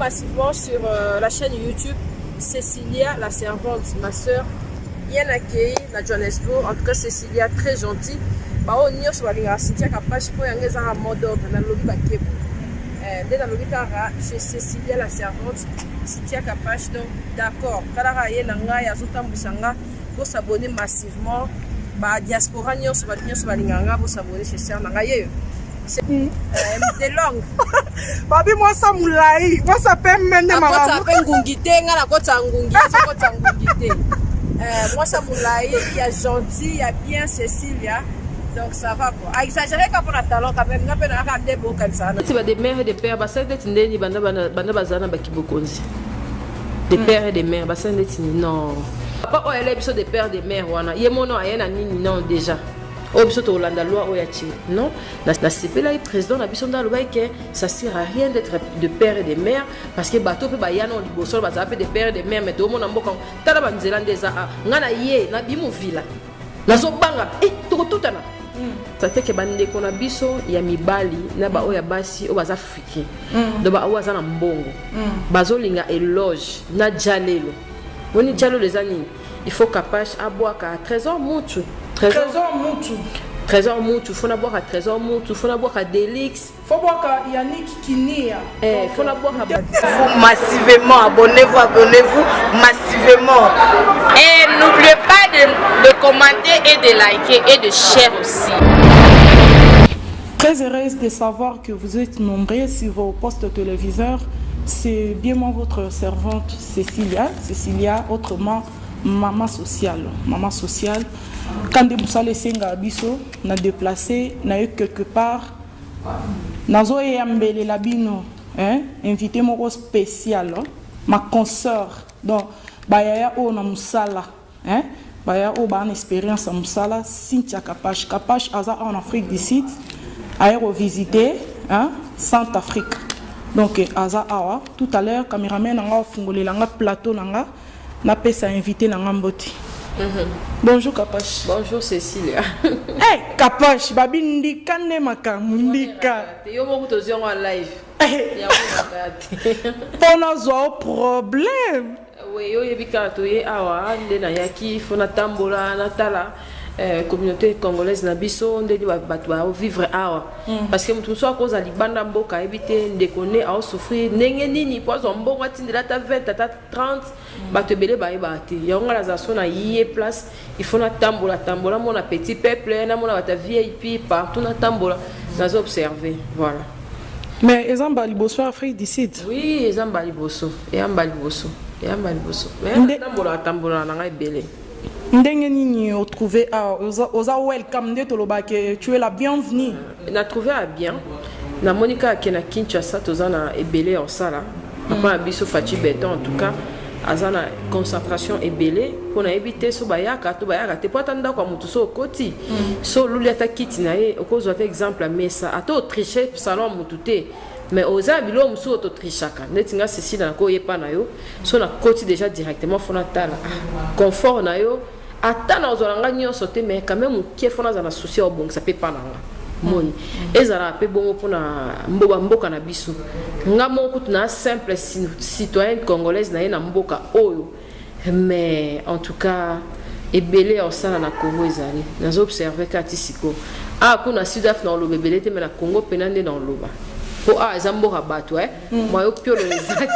massivement sur la chaîne YouTube Cécilia, la servante, ma soeur. Bien accueillie à Johannesburg. En tout cas, Cécilia, très gentille. Bah, on y a sur la Cynthia Capache pour y aller dans un mode d'ordre dans le lobby Bakebu. Dès dans le lobby chez Cécilia, la servante, Cynthia Capache. Donc, d'accord. Quand il y a un gars, pour s'abonner massivement. Bah, diaspora, n'y a sur la ligne, pour s'abonner chez Serre Nangaye. C'est des langues. Babi, moi, ça moulaï. Moi, ça peut mener ma ça s'appelle Ngungité. Moi, ça moulaï. Il y a gentil, il y a bien Cécilia. Donc, ça va quoi. À exagérer quand on a talent, quand même. On a des beaux comme ça. C'est des mères et des pères. C'est des des pères et des mères. Non. Papa, elle est des pères et des mères. Il y a mon nom, il y a non déjà. Non, la CP là, le président a dit que ça sert à rien d'être de père et de mère parce que bateau peut bailler non libosol va appeler de père et de mère mais tout le monde en boka tala banzela ndeza ngana ye na bimu villa na zo banga tout na ça fait que bande ko na biso ya mibali na ba oya basi o baza africain do ba oza na mbongo bazolinga éloge na jalelo woni jalo les années il faut capache aboaka trésor mutu Trésor Moutou, faut boire à Trésor Moutou, faut boire à Delix, faut boire à Yannick Kinia. Faut boire à vous massivement, abonnez-vous massivement. Et n'oubliez pas de commenter et de liker et de share aussi. Très heureuse de savoir que vous êtes nombreux sur vos postes téléviseurs. C'est bien moi votre servante Cécilia, autrement maman sociale. Quand vous allez senga biso, na déplacé, na eu quelque part, nazo yambele labino, invité mon spécial, ma consoeur, donc bayaya o na musala, bayaya o ba une expérience en musala, Cynthia Capache aza en Afrique du Sud, aéro visiter, Centrafrique. Donc aza awa, tout à l'heure caméraman nga fungole langa plateau nanga, na pesa invité nanga mboti. Bonjour Capache. Bonjour Cécilia. Hey Capache, babi ndika ne makamu ndika. Yo mo kutozion en live. Ya Pona zo problème. Oui, yo yebika to ye awa nde na yaki fona tambola na tala communauté congolaise na biso nde bato ba vivre awa parce que mutu so akoza libanda mboka ebite ndekone a souffrir ndenge nini pozo mbongo atindela ta 20 ta 30 bato belé ba ebate yonga la zaso na yie place il faut na tambola mon petit peuple na mona bata VIP partout na tambola nazo observer voilà. Mais ezamba liboso Afrique du Sud. Oui, ezamba liboso mais tambola na ngai belé. Ndenge nini o trouvé oza welcome nde toloba que tu es la bienvenue. Na trouvé à bien. Na Monica qui na Kinshasa tozana ebelé en sala. Papa biso Fati Beton en tout cas azana concentration ebelé pour na éviter so bayaka te potanda kwa mutu so koti. So luli ata kiti na ye okozo ata exemple mesa ato tricher salon mutu te. Mais aux habilo musu auto trichaka netinga Cécilia na ko yepa na yo so na koti déjà directement fona tala confort na yo atana ozolanga nyonso te mais quand même qui fona za na souci au bon ça peut pas na moni ezala pe bongo pona mboka na biso nga moko tuna simple citoyen congolaise na ye na mboka oyo mais en tout cas ebelé au sala na Congo ezali nazo observer kati siko kuna Sud-Afrique na lo bebelé te mais na Congo penande dans loba po zamboka bato moi opio le zate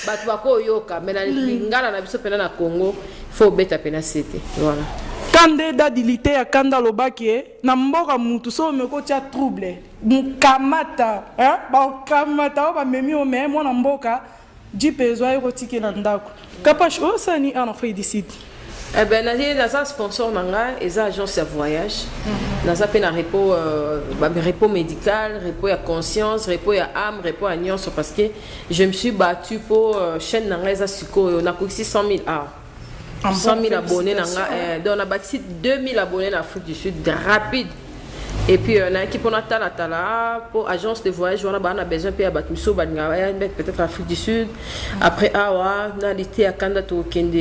bato bako yoka mais na lingala na biso pena na Congo faut beta pena c'était voilà kande dadilité ya kanda lobaki na mboka mutu so meko tia trouble mukamata ba kamata ba memi o me mona mboka jipezo ay rotike na ndako Capache osani en Afrique du Sud. Eh ben naza sponsor nanga eza agence ya voyage naza pe na repos médical, repos ya conscience, repos ya âme, repos ya nyonso parce que je me suis battu pour chaîne nanga eza siko na koksi 100 000 100 000 abonnés nanga donc na bâti 2000 abonnés en Afrique du Sud rapide. Et puis on a équipe on a tala pour agence de voyage on a besoin puis peut-être Afrique du Sud après on a l'été à Kanda tokende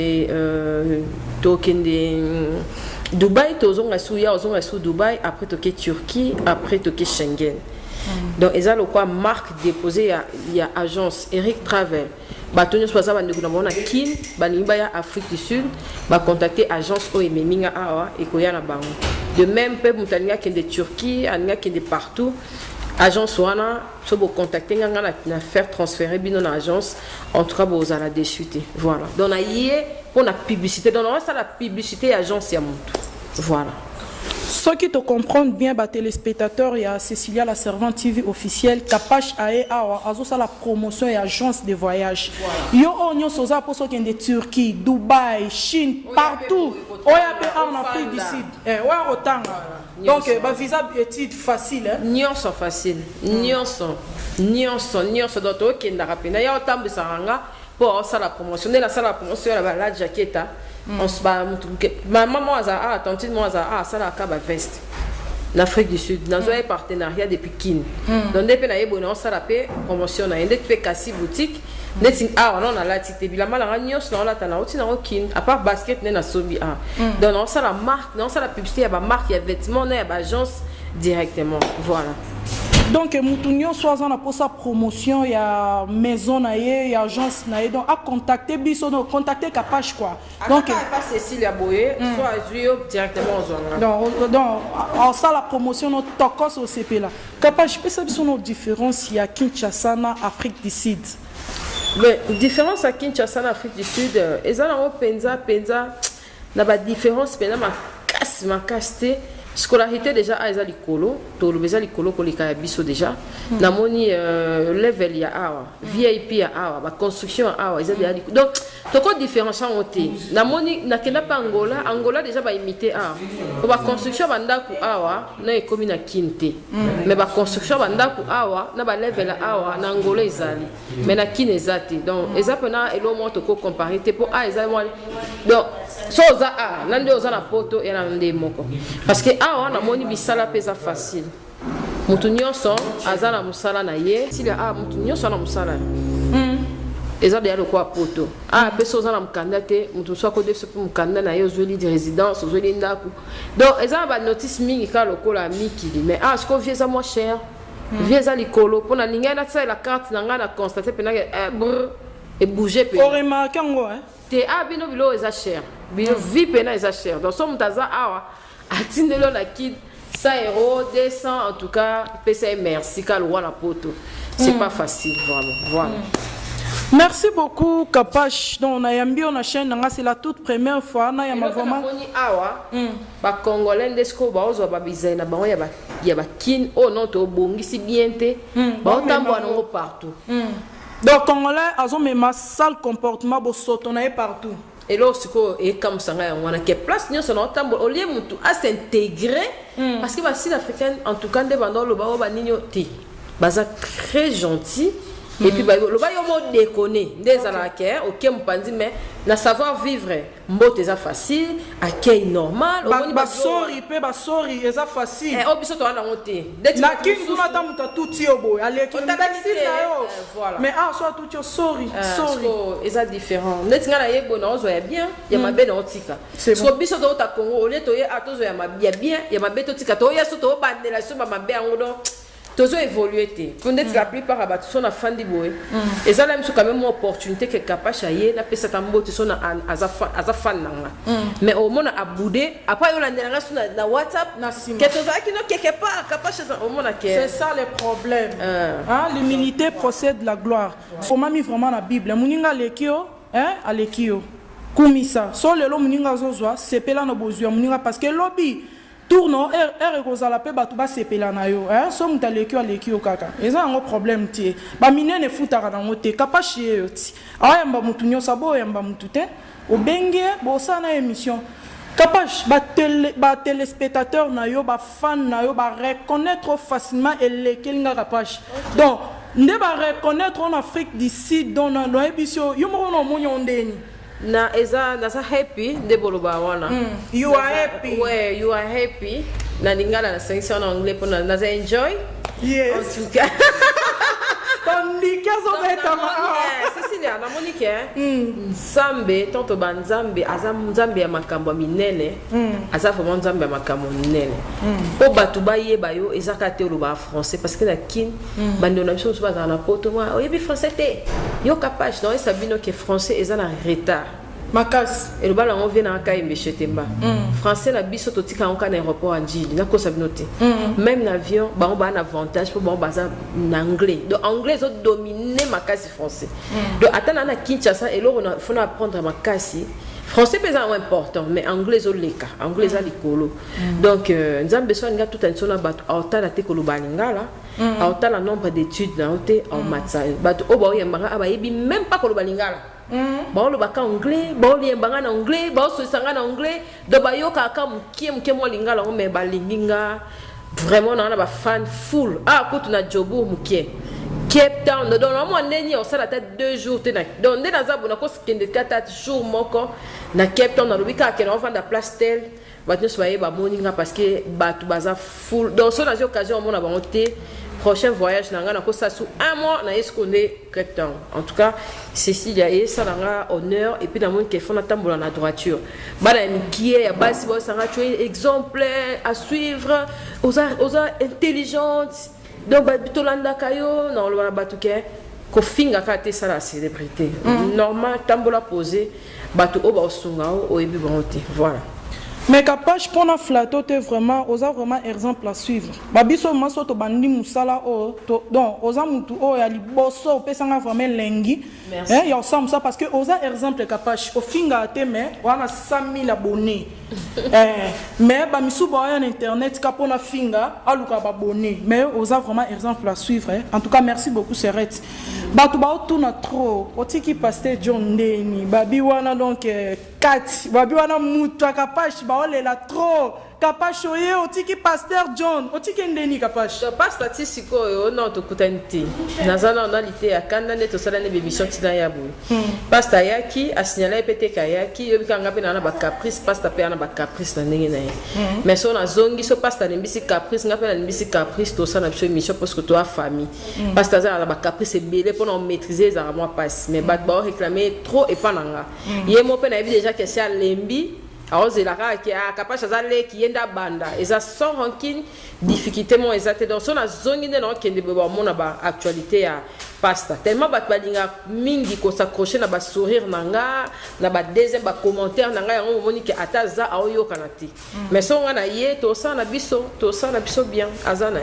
Dubaï tozonga sous Dubaï après toke Turquie après toke Schengen Donc ils ont quoi marque déposée il y a agence Eric Travel. Batonyo soza bande kuna mona kin balimba ya Afrique du Sud ba contacter agence OMMinga awa et koya na bango. De même peu mutania qui de Turquie, ania qui de partout. Agence wana so bo contacter nga na faire transférer bino na agence en tout cas bo za la dessuité. Voilà. Donc na yé pour la publicité donc on ça la publicité agence ya mutu. Voilà. Ceux qui te comprennent bien, bah, téléspectateurs, il y a Cécilia, la servante TV officielle, Kapash Ae Awa, Azo ça la promotion et agence de voyage. Yo on soza pour ceux qui sont de Turquie, Dubaï, Chine, partout. Oyape en Afrique du Sud. Ouais, autant. Donc, bah, visa étude facile. Nyon sont facile. Nyon sont. Donc, ok, n'a rapide. Il y a autant de saranga pour ça la promotion. La salle la promotion la jaquette. On se bat ma maman a tantine moi a ça la caba veste l'Afrique du Sud dans un partenariat depuis Kin donc depuis na yebo na ça la paix promotion na ndé pe kasi boutique ndé on a la tite bilama la nyos na la tana oti na Kin à part basket na sobi donc on ça la marque non ça la publicité ya ba marque ya vêtements na ya ba agence directement voilà. Donc, Moutounion, soit pour sa promotion, il y a maison, il y a agence, donc à contacter Bisso, donc contacter Kapash quoi. Donc, pas Cécilia Boye, soit Juyo directement aux zones. Donc, en ça la promotion, notre tokos au CP là. Kapash, peut savoir son différence il y a Kinshasa, Afrique du Sud. Mais différence à Kinshasa, Afrique du Sud, ils ont penza, na ba différence, mais ma casse. Scolarité déjà à ezali kolo to lobezali kolo kolika ya biso déjà namoni level ya awa VIP ya awa ba construction awa ezali donc toko différence en té namoni nakenda pa Angola déjà ba imiter awa ba construction bandaku awa na ekomi na kinte mais ba construction bandaku awa na ba level awa na Angola ezali mais na kine ezati donc ezapena elo mo toko comparer te pour a ezali moi donc so za a nande oza na poto ya na ndemoko parce que awa na moni bisala pesa facile mutu nyonso azala musala na ye sila mutu nyonso na musala eza de yalo kwa poto pesa oza na mukanda te mutu so ko defse pour mukanda na ye ozoli de résidence ozoli ndaku donc eza ba notice mingi ka lokola mikili mais ce qu'on vient ça moins cher vient likolo pour na linga na tsela la carte na nga na constater pena et bouger pe remarquer ngo te bino bilo eza cher bino vie pena eza cher donc so mutaza awa atindelo na kid 100 €, 200 en tout cas pesa merci ka lo na poto c'est pas facile vraiment voilà. Merci beaucoup Kapash. Donc on a yambi on a chaîne c'est la toute première fois na ya vraiment awa ba congolais ndesco ba ozo ba bizena ba ya ba kin o non to bongisi bien te ba otambo na partout. Donc congolais azo même sale comportement bo sotonaye partout. Et lorsqu'on est comme ça, on a que place, nous sommes en train de à s'intégrer parce que les Sud-Africains, en tout cas, des bandits, le bas bas très gentil. Et puis, le bas ils déconné des alaquais, ok, on peut dire, mais la savoir vivre, mot est facile, accueil normal. Sorry, c'est facile. Et au biso toi na monter. La king vous madame ta tout tiobo, allez qui voilà. Mais soit tout sorry. C'est différent. Net ngala yebo na ozo ya bien, ya mabe na otika. So biso to ta Congo, ole to ye atozo ya mabe bien, ya mabe to tika to ya so to bandela so mabe angodo. Tous ont évolué. Peut-être la plupart à battre son afin de boue. Et ça, c'est quand même une opportunité que capable d'aller na pesa tambo tu son azafan nanga. Mais au moins à bouder. Après on a na WhatsApp na sim. Que tous qui no quelque part capable au moins à c'est ça le problème. L'humilité procède de la gloire. Faut mami vraiment la Bible. Muninga lekio, alekio. Kumisa. So le lo muninga zozwa, sepela na bozua muninga parce que lobby tourno ekozala pe bato ba sepela na yo so muta lekio kaka eza un problème tie ba minene futaka na ngote kapashi yo ti ayamba mutu nyosa bo yamba mutu te obenge bo sana émission kapash ba téléspectateur na yo ba fan na yo ba reconnaître facilement elekelinga kapash donc nde ba reconnaître en Afrique du Sud dans no ebiso yo mo no monyo ndeni na eza na sa happy de boloba wana you are happy ouais you are happy na lingala na sensi en anglais pour na za enjoy yes en tout cas ton likazo beta c'est Cecilia na Monique Nzambe tonto banzambe azam nzambe ya makambo minene aza vraiment nzambe ya makambo minene po batu ba yeba yo ezaka te oloba français parce que na kin bando na biso baza na poto moi oyebi français te yo capable non sabino que français eza na retard Makas. Et le ballon vient à Kaïmbe chez Temba. Français la biso totika en aéroport en Gilles. N'a quoi ça noter. Même l'avion, bah on a un avantage pour bon bazar en anglais. Donc anglais ils ont dominé Makasi français. Donc attends à Kinshasa et là on faut apprendre Makasi. Français c'est important mais anglais ils ont les cas. Anglais ils ont les colos. Donc nous avons besoin de tout un son à autant la te kolobalinga là. Autant le nombre d'études là en maths. Bah au bah yembanga abayebi même pas kolobalinga là. Bon le baka anglais bon li mbanga na anglais bon so sanga na anglais do ba yo ka mkie mo lingala o me ba linginga vraiment na ba fan full ah ko tuna jobu mkie Cape Town do na mo neni o sala ta 2 jours te na donc ndé na zabu na ko skende 4 jours moko na Cape Town na lobika ke na vendre place tel ba tno soye ba moninga parce que ba tu baza full donc so na occasion mo na ba monter prochain voyage nanga na ko sa sous 1 mois na esconde Cape Town. En tout cas, Cécilia et ça nanga honneur et puis dans mon kéfon na tambola na droiture. Bana mikie ya basi bo sanga tu exemplaire à suivre aux intelligentes donc ba bitolanda kayo na lo ba tuke ko finga ka te sala célébrité. Normal tambola posé batu o ba osunga o ebi bonté. Voilà. Mais capage pour na flato te vraiment osa vraiment exemple à suivre babiso maso to bandi musala o donc osa mutu o ya liboso pesanga vraiment lengi hein ya osam ça parce que osa exemple capage au finga te mais wana 100 000 abonnés mais ba misu ba ya internet kapona finga aluka ba abonnés mais osa vraiment exemple à suivre en tout cas merci beaucoup Serette batu ba tuna trop otiki pasteur John Ndeni babi wana donc Kat babi wana mutu capage la trop Kapash oye otiki pasteur John otiki Ndeni Kapash pasteur tisiko yo non to kutanti nazana on a lité ya kanda neto sala ne émission tina ya bu pasteur yaki a signalé pété kayaki yo bikanga pe na ba caprice pasteur pe na ba caprice na ndenge na ye mais so na zongi so pasteur mbisi caprice ngape na mbisi caprice to sala na émission parce que to a famille pasteur za na ba caprice belé pour on maîtriser za moi passe mais ba réclamer trop et pas nanga yemo pe na déjà que c'est lembi aozelaka ki akapasha zale ki yenda banda eza sans rancune difficulté mo ezate donc son azongi ne no kende beba mona ba actualité ya pasta tellement bat balinga mingi ko s'accrocher na ba sourire nanga na ba deuxième ba commentaire nanga yango moni ki ataza aoyo kanati mais son wana ye to ça na biso bien azana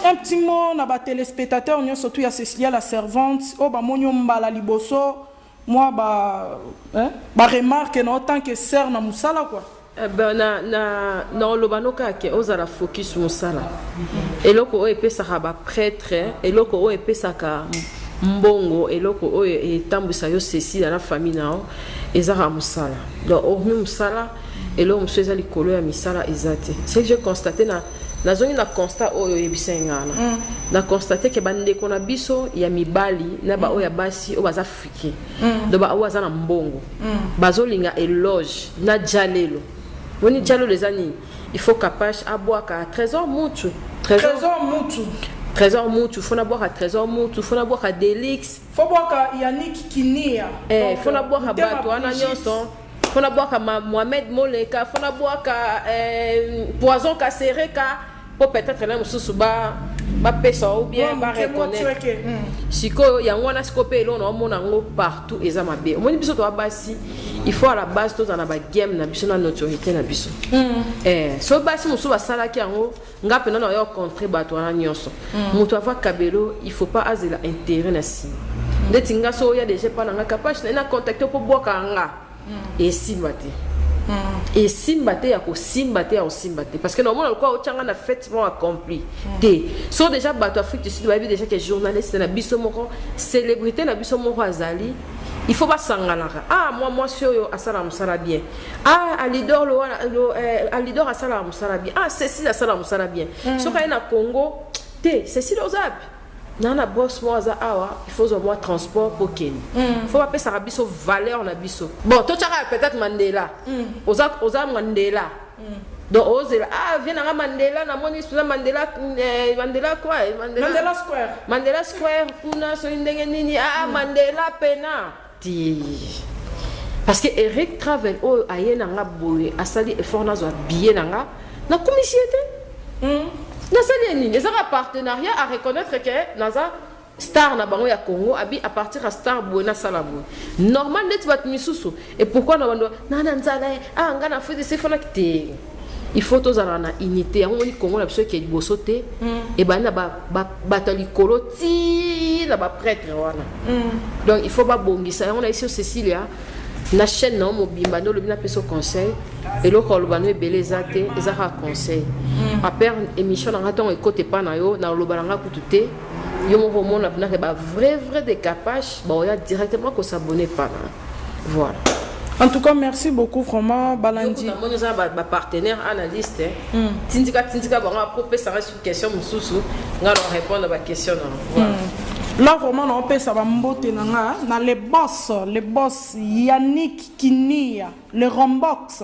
un petit mot na ba téléspectateurs nyo surtout ya Cécilia la servante o ba monyo mbala liboso moi ba remarque en tant que sœur na musala quoi ben na lobanoka ke ozala focus musala eloko o epesa ba prêtre eloko o epesa ka mbongo eloko o etambisa yo Cécilia na famille na ezara musala donc o musala eloko museza likolo ya misala ezate c'est que j'ai constaté na zoni na constat oyo yebisengana na constater que bande ko na biso ya mibali na ba oya basi o baza fiki do ba oza na mbongo bazolinga éloge na jalelo woni jalelo les ani il faut capable aboaka trésor mutu faut na boire trésor mutu faut na boire delix faut boire Yannick Kinia faut na boire bato ana nyonso faut na boire Mohamed Moleka faut na boire poison kasereka pour peut-être là mususu ba pesa ou bien ba reconnaître siko yango na sikope lo na mona ngo partout eza mabe omoni biso to basi il faut à la base to na ba game na biso na notoriété na biso so basi musu ba sala ki yango ngape na yo contre bato na nyonso mutu ava kabelo il faut pas azela intérêt na si ndetinga so ya déjà pas na capable na contacter pour boire nga et si mate et simbate ya ko simbate parce que normalement quoi otanga na fête bon accompli té so déjà bato Afrique du Sud ba bi déjà que journaliste na biso moko célébrité na biso moko azali il faut pas sangalaka moi yo asala musala bien alidor alidor asala musala bien Cécile asala musala bien so ka na Congo té Cécile ozap nana boss moi za awa il faut au moins transport pour Ken faut pas payer ça biso valeur na biso bon to tchaka peut-être Mandela oza Mandela donc ozela viens na Mandela na moni Mandela Mandela quoi Mandela Square kuna so ndenge nini Mandela pena ti parce que Eric Travel o ayena nga boye asali effort na zo billet na commission te na sali nini ça un partenariat à reconnaître que naza star na bango ya Congo abi à partir à star buena sala boye normal net bat misusu et pourquoi na bando na nzala nga na fait de ces fona kite il faut tous avoir une unité on dit Congo la personne qui est bosoté et ben na batali koloti na ba prêtre wana donc il faut pas bongisa on a ici au Cécilia na chaîne non mobimba no le bina peso conseil et le kolobano e belezate ezaka conseil a père émission na raton e côté pa na yo na lobalanga kutute yo mo homona na ba vrai décapage ba oya directement ko s'abonner pas voilà. En tout cas, merci beaucoup, vraiment, Balandi. Nous avons un partenaire analyste. Tindika, bon, on va proposer ça reste une question, on va répondre à la question. Là, vraiment, on peut savoir les boss, Yannick Kinia, les Rombox.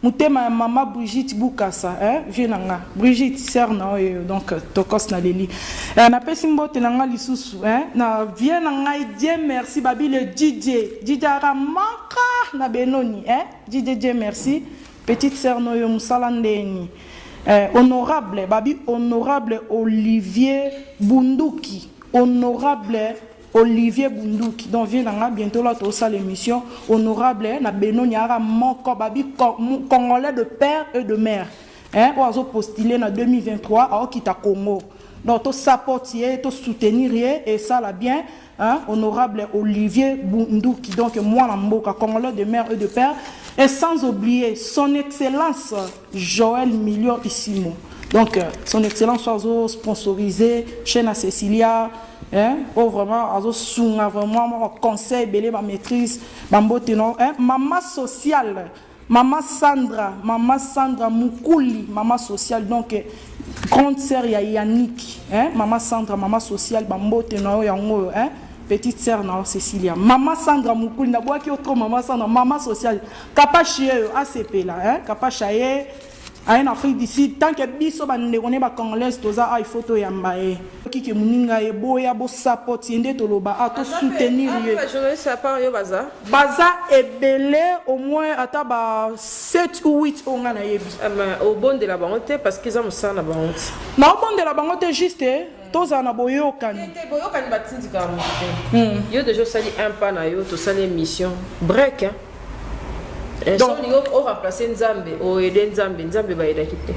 Mutema maman Brigitte Boukassa, Vienanga, Brigitte Serna, donc Tokos na Leli. Na pesimbo tenanga lisusu, na Vienanga Dieu merci babi le DJ Ramaka na Benoni, DJ merci, petite Serna yo musalandeni. Honorable babi honorable Olivier Bunduki, honorable Olivier Bunduki, donc vient bientôt là tout ça l'émission honorable na Benoni ara moko babi congolais de père et de mère oazo postulé en 2023 à Okita Congo, donc tout supporter tout soutenir et ça là bien honorable Olivier Bunduki, donc moi na mboka congolais de mère et de père, et sans oublier son excellence Joël Milio Isimo, donc son excellence oazo sponsorisé chez na Cécilia vraiment vraiment conseil belé ma maîtrise bamboteno maman sociale maman Sandra Mukuli maman sociale, donc grande sœur ya Yannick maman Sandra maman sociale bamboteno yango petite sœur na Cécilia maman Sandra Mukuli na boaki autre maman Sandra maman sociale kapachi ACP là kapachaye en Afrique d'ici tant que biso bande on est ba congolaise toza ay photo ya mbae ki muninga e boya bo support yende to loba a to soutenir ye journaliste à part yo baza ebele au moins ata ba 7 ou 8 on na yebi au bon de la bangote parce qu'ils ont ça na bangote na au bon de la bangote juste toza na boyokani batindika yo déjà sali un pas na yo to sali mission break donc on remplacer Nzambe ou aider Nzambe ba aider kite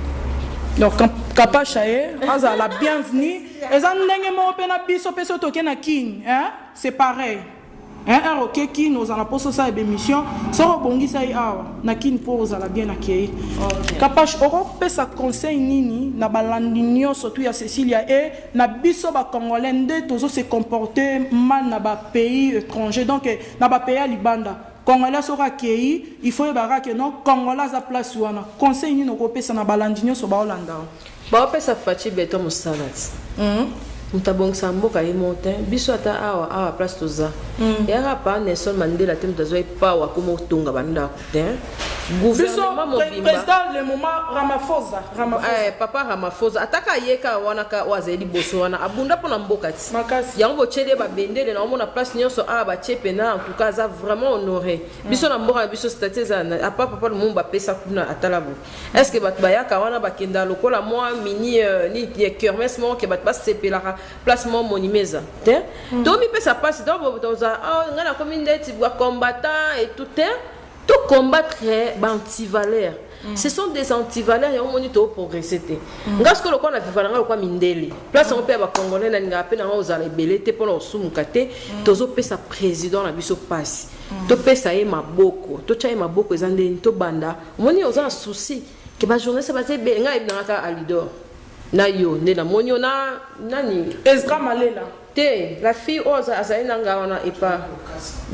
donc kapachaye aza la bienvenue eza ndenge mo pena biso peso toke na kin c'est pareil un roquet qui nous en a posé ça émission so bongi ça na kin pour la bien accueilli kapach oro pesa conseil nini na balandinyo surtout ya Cécilia et na biso ba congolais nde tozo se comporter mal na ba pays étranger, donc na ba pays libanda Congolais sera accueilli, il faut que non Congolais à place wana. Conseil ni no kopesa na balandinyo so ba Hollanda. Ba pesa fachi beto musalat. Mutabongsa mboka yemonte biso ata awa place toza. Yara pa Nelson Mandela tem tazo pa wa komo tonga banda ten. Gouvernement mobimba. Président le moment Ramaphosa. Papa Ramaphosa ataka yeka wana ka wazeli boso wana abunda pona mboka ti. Yango chede ba bendele na omona place nyonso ba chepena en tout cas ça vraiment honoré. Biso na mboka biso stateza na papa le mumba pesa kuna atalabo. Est-ce que bat bayaka wana bakenda lokola moi mini ni kermesse mo ke bat pas sepela placement monimeza. Domi pesa passe donc botoza ngana commune d'être combattant et tout tout combattre anti-valeurs. Ce sont des anti-valeurs et on monite au progresser. Ngasko lokon na vivalanga lokwa mindeli. Place on peut ba congolais na nga pe na ozala belete pour no sumukate tozo pesa président na biso passe. To pesa e maboko, to cha e maboko ezande to banda. Moni oza souci que ba journée ça va te be nga ibna ka alidor. Na yo ne na monio na nani Ezra Malela. Te la fille oza azaina nga wana et pas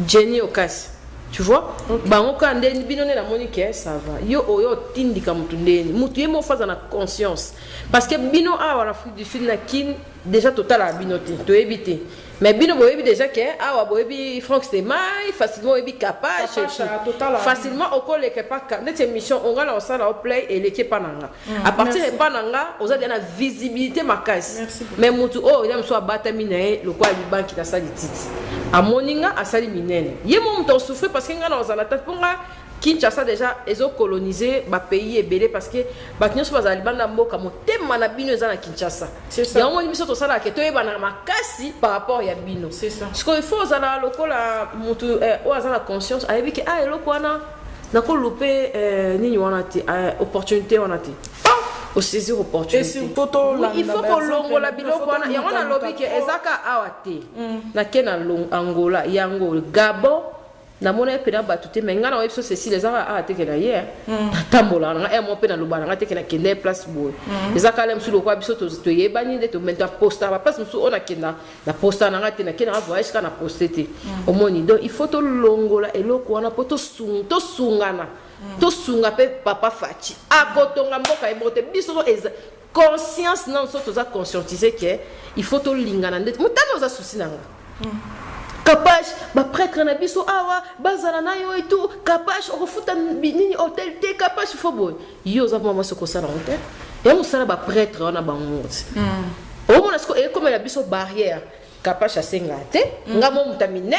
Jenny Okasi. Tu vois? Bango ka ndeni binone la monique ça va. Yo oyo tindika mutu ndeni. Mutu yemo faza na conscience. Parce que bino a en Afrique du Sud na kin déjà total à binoté to éviter mais bino boyebi déjà que awa boyebi Franck Stemai facilement boyebi capable facilement au colle que pas cette émission on va lancer au play et l'équipe pananga à partir de pananga on a la visibilité makasi mais mutu oh il aime soit batamine le quoi liban qui ta sali titi a moninga a sali minene yemo muto souffre parce que ngana ozala taponga Kinshasa déjà ils ont colonisé ba pays ebelé parce que ba kinyo bazali banda mboka motema na bino ezana Kinshasa. C'est ça. Ya on biso to sala ke to yebana makasi par rapport ya bino. C'est ça. Parce qu'il faut zala lokola mutu o azana conscience ayebi ke eloko wana na ko loper nini wana ti opportunité wana ti. Au saisir opportunité. Et surtout il faut que longola biloko wana ya wana lobi ke ezaka awate. Na kena Angola yango Gabon na mona pena batute mais ngana wa biso ceci les ara a teke na hier tambola na mo pena lubana nga teke na kende place boy les akala msu lokwa biso to yebani de to menta posta ba place msu ona kenda na posta na ngate na kena voyage kana postete au moni donc il faut to longola eloko wana poto to sungana to sunga pe papa fachi akotonga mboka ebote biso eza conscience non so to za conscientiser que il faut to lingana ndeti mutano za souci nanga Kapash, ba prêtre na biso awa, bazala na yo et tout, Kapash, refuta nini hôtel te, Kapash, faut boy. Yo za mama soko sala hôtel. Ya musala ba prêtre wana ba moti. O mona sko e comme la biso barrière. Kapash a senga te, ngamo mutaminene,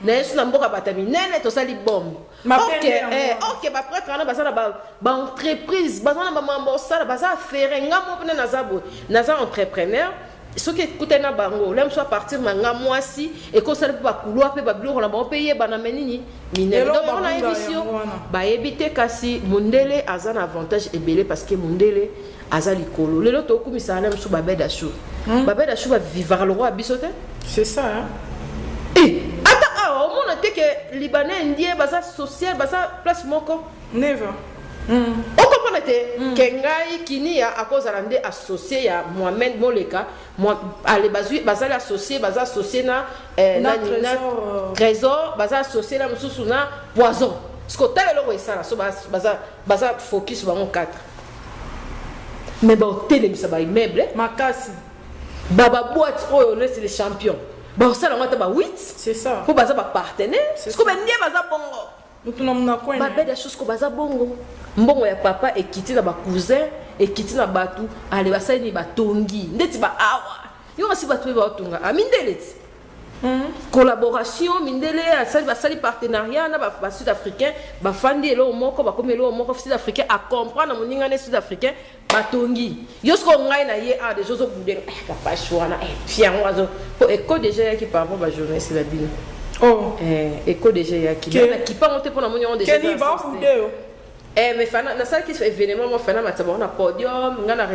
na yesu na mboka bataminene to sali bombe. OK, ba prêtre wana bazala ba entreprise, bazala ba mambo sala, bazala faire ngamo pena na zabo, na za entrepreneur. Ce qui écoute na bango l'aime soit partir manga moisi et qu'on s'allait pas couloir pe ba bilo na ba payer bana menini minene donc on a émission ba éviter kasi mundele azan avantage ebelé parce que mundele azali kolo lelo to kumisa l'aime so ba beda chou ba vivre le roi bisote c'est ça hein et attends on a dit que libanais indien basa social basa place moko never on comprend que Kengai Kinia à cause de associé à Mohamed Moleka allez bazali associé na trésor baza associé na mususuna poison ce que tel le ça so baza focus sur 4 mais bon télé ça ba immeuble makasi baba boîte oh c'est les champions bon ça la ngata ba 8 c'est ça pour baza ba partenaire ce que ben nie baza bongo ba belle chose ko baza bongo mbongo ya papa ekiti na ba cousin ekiti na batu ale basali batongi ndeti ba awa yo ngasi batu ba otunga amindele collaboration mindele basali partenariat na ba sud africain ba fandi elo moko ba komelo moko sud africain a comprendre moninga ne sud africain batongi yo sko ngai na ye a des choses au bout de capable choana fian wazo po école déjà qui par rapport ba journaliste la bino oh école déjà qui pas monter pour na monio déjà mais fana na ça qui fait événement moi fana mataba on a podium ngana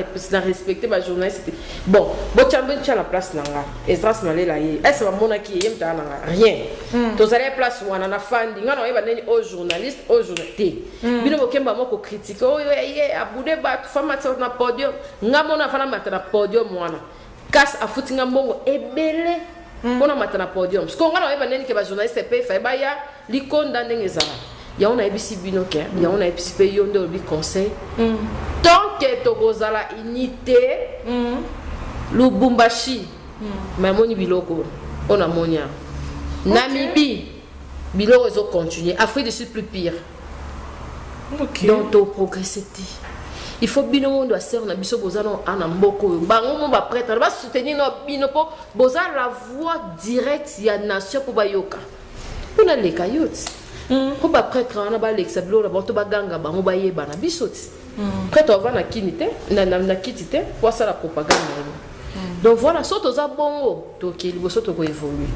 respecter ba journaliste bon bo champion la place nanga Esdras Malela ye est-ce va mona qui yem ta nanga rien to zale place wana na fandi ngana oyeba neni au journaliste au journaliste bino bokemba moko critique oh ye abude ba fama ta na podium ngamona fana mata na podium wana kas afutinga mbongo ebele on a mata na podium ce qu'on ngana oyeba neni ke ba journaliste pe fa ba ya likonda ndenge za ya on a ebisi binoke ya on a ebisi pe yonde obi conseil tant que tokozala unité Lubumbashi mamoni biloko on a monia Namibie biloko zo continuer Afrique du Sud plus pire donc to progresser il faut bino monde doit servir na biso bozano ana mboko bango mo ba prêtre ba soutenir no bino po bozala la voix directe ya nation pour bayoka on a les cailloux pour ba prêtre on a ba l'exablo la bato baganga ba mo ba yeba na bisoti prêtre on va na kinité na kitité pour ça la propagande donc voilà surtout za bongo to ki liboso to ko évoluer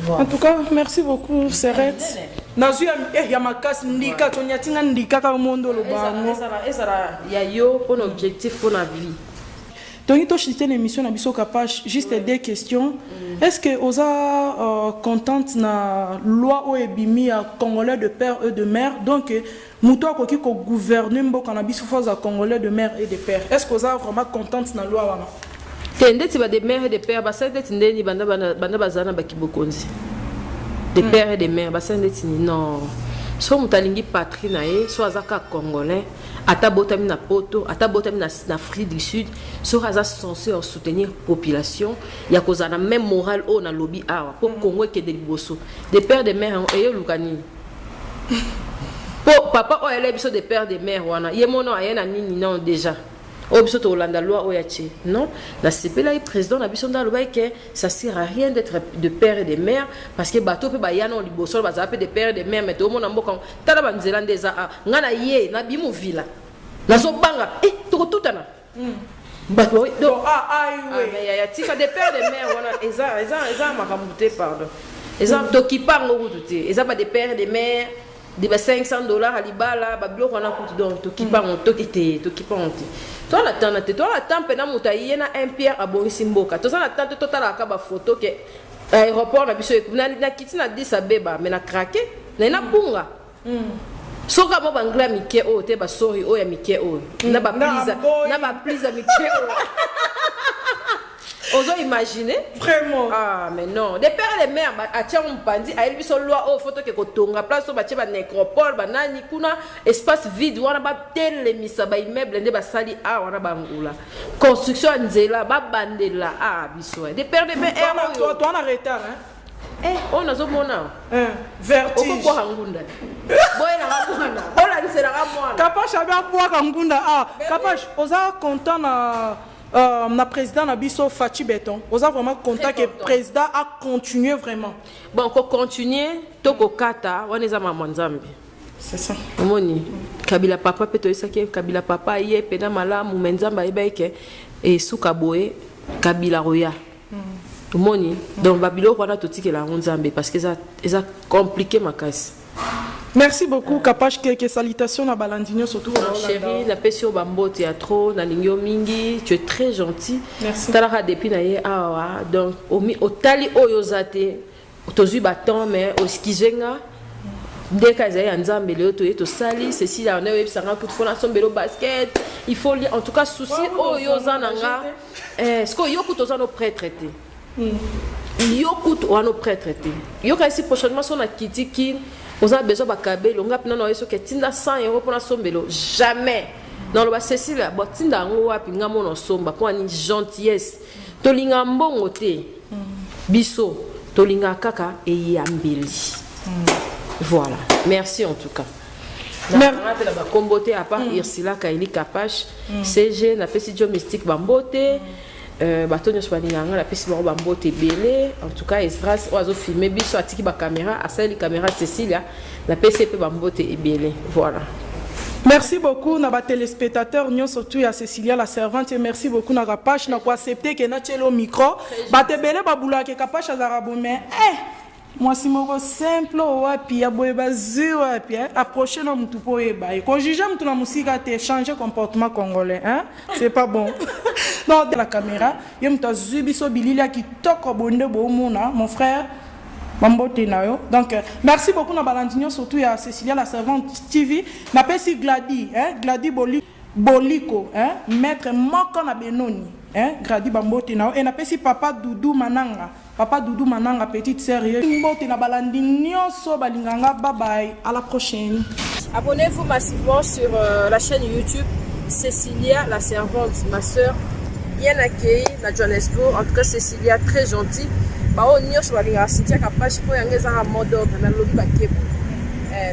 en tout cas merci beaucoup Serette nazu ya makasi ndika tonya tinga ndika ka mondo lo bango ezara ya yo pour objectif pour la vie. Donc, tu as une émission na biso Kapash, juste des questions. Est-ce que vous êtes contente na loi ou ebimi à Congolais de père et de mère? Donc, muto akoki ko gouverner mboka na biso foza Congolais de mère et de père. Est-ce que vous êtes vraiment contente na loi wana? Tende ti ba de mère et de père, ba sa tete ndeni banda bazana ba kibokonzi. De père et de mère, ba sa ndeti non. so mutalingi patrie na ye so azaka congolais ata botami na poto ata botami na Afrique du Sud so aza censé soutenir population ya kozana même moral o na lobby awa pour Congo ke de liboso des pères de mères et lukani po papa o ele biso des pères de mères wana ye mono ayena nini non déjà o biso to Hollande loi o yachi non la CP là président na biso ndalo ba que ça sert à rien d'être de père et de mère parce que bato pe ba yana liboso ba za pe de père et de mère mais to mona mboka tala ba nzela ndeza ngana ye na bimu villa na so banga to tutana bato do mais ya tika de père de mère wana eza makamute pardon eza to kipango kututi eza ba de père et de mère de $500 à libala bablo qu'on a coûté donc to kipango to kipango toi la tante pena mutaye na un pierre à Boris Mboka to ça la tante totala ka ba photo ke aéroport na biso na kitina 10 abeba mais na craqué na bunga soka mo bangla mike o te ba sorry o ya mike o na ba please mike o ozo imaginer vraiment mais non des pères et des mères a tia on bandi a elbi so loi o photo ke ko tonga place so ba tia ba nécropole ba nani kuna espace vide wana ba tele misa ba immeuble nde ba sali wana ba ngula construction nzela ba bandela biso des pères et des mères toi on a retard on a zo mona vertige ko hangunda boy na ngunda ola nsela ga mwana Kapache abia boa kangunda Kapache oza content na président na biso Fachi Beton oza vraiment content que président a continué vraiment bon ko continuer to ko kata wana za mama nzambe c'est ça omoni kabila papa pe to isaki kabila papa ye pena malamu menzamba ibeke et suka boye kabila roya omoni donc babilo wana to tikela nzambe parce que ça compliqué makasi. Merci beaucoup Kapache quelques salutations à Balandinho surtout chérie la pesio bambo théâtre na lingio mingi tu es très gentil merci talaka depuis na ye donc au tali oyozate tozui baton mais au skizenga deka za nzambe leo to sali ceci là on est sanga pour fona sombelo basket il faut en tout cas souci oyozananga est-ce que yoku tozano prêtre yoku to ano prêtre yoka ici prochainement son akitiki on a besoin de kabelo on a besoin de que tinda 100 € pour la sombelo jamais dans le Cécile bon tinda ngo wapi ngamo no somba pour une gentillesse tolinga mbongo te biso tolinga kaka e yambeli voilà merci en tout cas merci la comboté à part Irsila Kaili Kapache CG na pesi jo mystique bambote batonyo swaninganga la pesi ba mbote belé en tout cas Esdras oazo filmer biso atiki ba caméra asali caméra Cécilia la PCP ba mbote belé voilà. Merci beaucoup na ba téléspectateurs nyo surtout ya Cécilia la servante et merci beaucoup na Kapache na ko accepter que na tchelo micro ba te belé ba bula ke Kapache azarabo mais moi si moko simple wapi ya boye bazu wapi approcher no mutu po eba et ko juger mutu na musika te changer comportement congolais c'est pas bon. Non de la caméra yo mutu zubiso bililia ki toko bonde bo mona mon frère Mambote nayo donc merci beaucoup na Balandinho surtout ya Cécilia la servante TV na pesi Gladi Gladi Boliko maître moko na Benoni Gladi Bambote nayo et na pesi papa Doudou Mananga petite sœur Mbote na Balandinho so balinganga bye bye à la prochaine. Abonnez-vous massivement sur la chaîne YouTube Cécilia la servante ma sœur bien accueillie na Johannesburg en tout cas Cécilia très gentille bao nyonso balinga Cynthia Kapache po yanga ezanga modo na lobi bakebu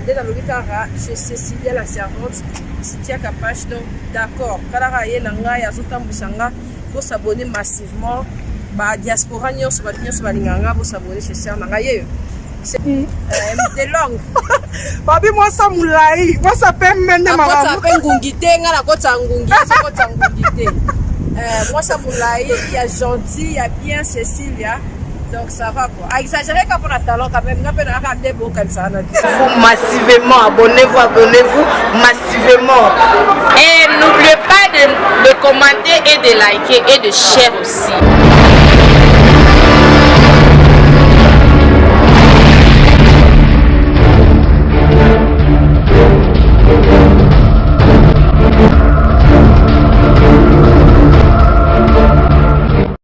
dès la lobi kara chez Cécilia la servante Cynthia Kapache donc d'accord kala ye na ngai azotambusanga pour s'abonner massivement ba diaspora nyonso balinga nga pour s'abonner chez sœur na ngai c'est de langue babi moi ça moulai moi ça peut même ma ça peut ngungite nga na kota ngungite moi ça moulai il y a gentil il y a bien Cécilia. Donc ça va quoi. À exagérer quand on a talent quand même. Massivement, abonnez-vous massivement. Et n'oubliez pas de commenter et de liker et de share aussi.